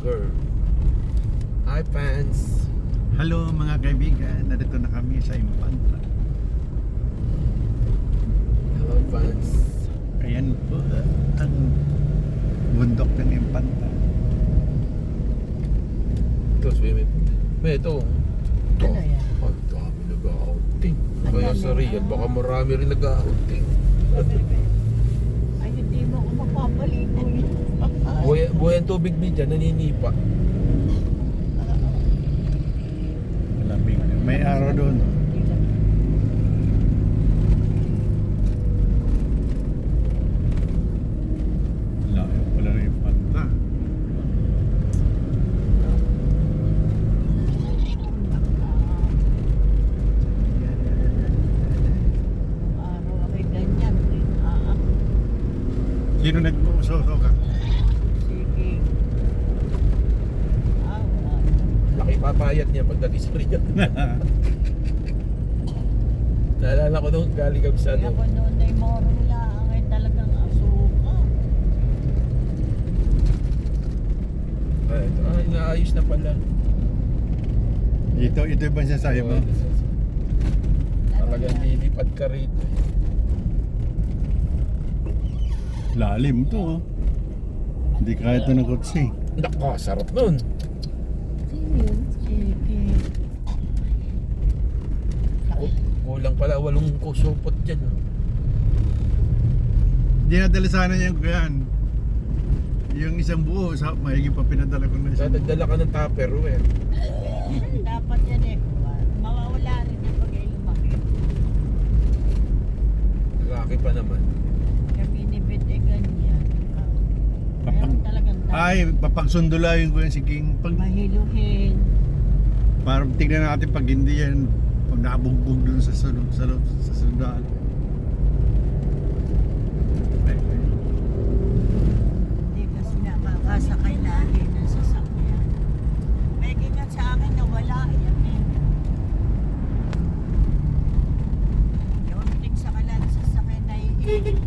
vlogger. Hi fans. Hello mga kaibigan, narito na kami sa Impanta. Hello fans. Ayan po ang bundok ng Impanta. Ito swimming pool. May ito. Ito. Ano yan? Ang dami nag-outing. Ang Kaya dami, sa Riyadh, ah. baka marami rin nag-outing. Ay, hindi mo ako mapapaligoy. Buhay ang tubig din dyan, naninipa. Malamig. May araw doon. Layo pala ng Impanta. Araw ay ganyan. Sino nag-uusoso ka? Sige. Wala. Laki papayat niya pagdating sa Riyadh. Naalala ko nung galing kami sa Kaya ano. ko noon ay morong lang ay talagang asuka. Ay, naayos na pala. Ito ba siya sa'yo mo? Talagang lilipad ka rito. Lalim to, oh. Hindi kaya ito ng kotse. Naka, sarap nun. Sino yun? Sige. Kulang pala, 8 kusupot dyan. Dinadala sana niya yan. Yung isang buo, mahigit pa pinadala ko na isang buo. Dadagdala ka ng Tupperware. Dapat yan eh. Mawawala rin yung pag ay lumaki. Laki pa naman. Kami ni Bet ay ganyan. Meron talagang Ay, papagsundulayin ko yan si King. mahiluhin. Para tignan natin pag hindi yan, pag nabugbog dun sa sundaan. Hindi kasi na makasakay lagi ng sasakyan. May gingat sa akin na wala yan eh. Yung ting sa kalan sasakyan na iinig.